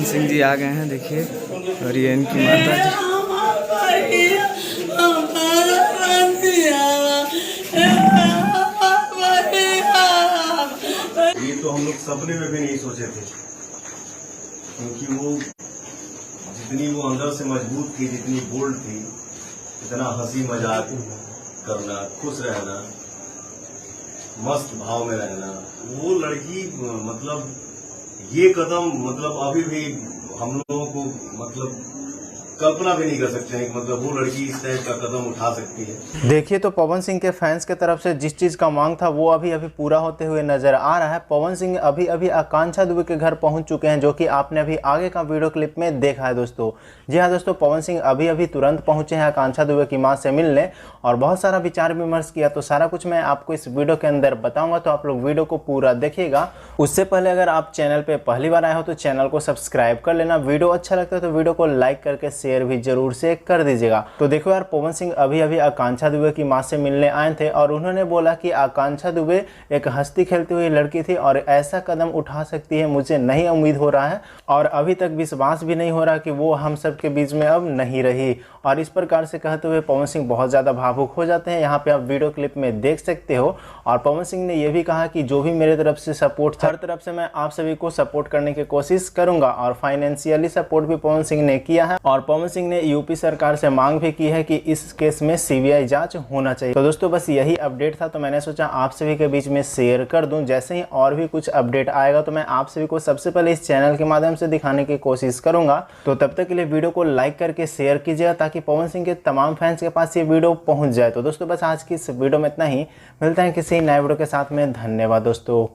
पवन सिंह जी आ गए हैं, देखिए। और ये इनकी माता जी। ये तो हम लोग सपने में भी नहीं सोचे थे, क्योंकि वो जितनी वो अंदर से मजबूत थी, जितनी बोल्ड थी, इतना हंसी मजाक करना, खुश रहना, मस्त भाव में रहना, वो लड़की मतलब ये कदम मतलब अभी भी हम लोगों को मतलब कल्पना भी नहीं कर सकते हैं कि मतलब वो लड़की इस टाइप का कदम उठा सकती है। देखिए तो पवन सिंह के फैंस के तरफ से जिस चीज़ का मांग था वो अभी अभी पूरा होते हुए नजर आ रहा है। पवन सिंह अभी अभी आकांक्षा दुबे के घर पहुंच चुके हैं, जो कि आपने अभी आगे का वीडियो क्लिप में देखा है दोस्तों। जी हाँ दोस्तों, पवन सिंह अभी अभी तुरंत पहुंचे हैं आकांक्षा दुबे की मां से मिलने और बहुत सारा विचार विमर्श किया। तो सारा कुछ मैं आपको इस वीडियो के अंदर बताऊंगा, तो आप लोग वीडियो को पूरा देखिएगा। उससे पहले अगर आप चैनल पर पहली बार आए हो तो चैनल को सब्सक्राइब कर लेना। वीडियो अच्छा लगता है तो वीडियो को लाइक करके शेयर भी जरूर से कर दीजिएगा। तो देखो यार, पवन सिंह अभी अभी आकांक्षा दुबे की मां से मिलने आए थे और उन्होंने बोला कि आकांक्षा दुबे एक हंसती खेलती हुई लड़की थी और ऐसा कदम उठा सकती है मुझे नहीं उम्मीद हो रहा है और अभी तक विश्वास भी नहीं हो रहा कि वो हम सब के बीच में अब नहीं रही। और इस प्रकार से कहते हुए पवन सिंह बहुत ज़्यादा भावुक हो जाते हैं। यहाँ पे आप वीडियो क्लिप में देख सकते हो। और पवन सिंह ने यह भी कहा कि जो भी मेरे तरफ से सपोर्ट, हर तरफ से मैं आप सभी को सपोर्ट करने की कोशिश करूंगा। और फाइनेंशियली सपोर्ट भी पवन सिंह ने किया है और पवन सिंह ने यूपी सरकार से मांग भी की है कि इस केस में सीबीआई जांच होना चाहिए। तो दोस्तों बस यही अपडेट था, तो मैंने सोचा आप सभी के बीच में शेयर कर दूं। जैसे ही और भी कुछ अपडेट आएगा तो मैं आप सभी को सबसे पहले इस चैनल के माध्यम से दिखाने की कोशिश करूंगा। तो तब तक के लिए वीडियो को लाइक करके शेयर कीजिएगा ताकि पवन सिंह के तमाम फैंस के पास ये वीडियो पहुंच जाए। तो दोस्तों बस आज की इस वीडियो में इतना ही, मिलते हैं किसी नए वीडियो के साथ में। धन्यवाद दोस्तों।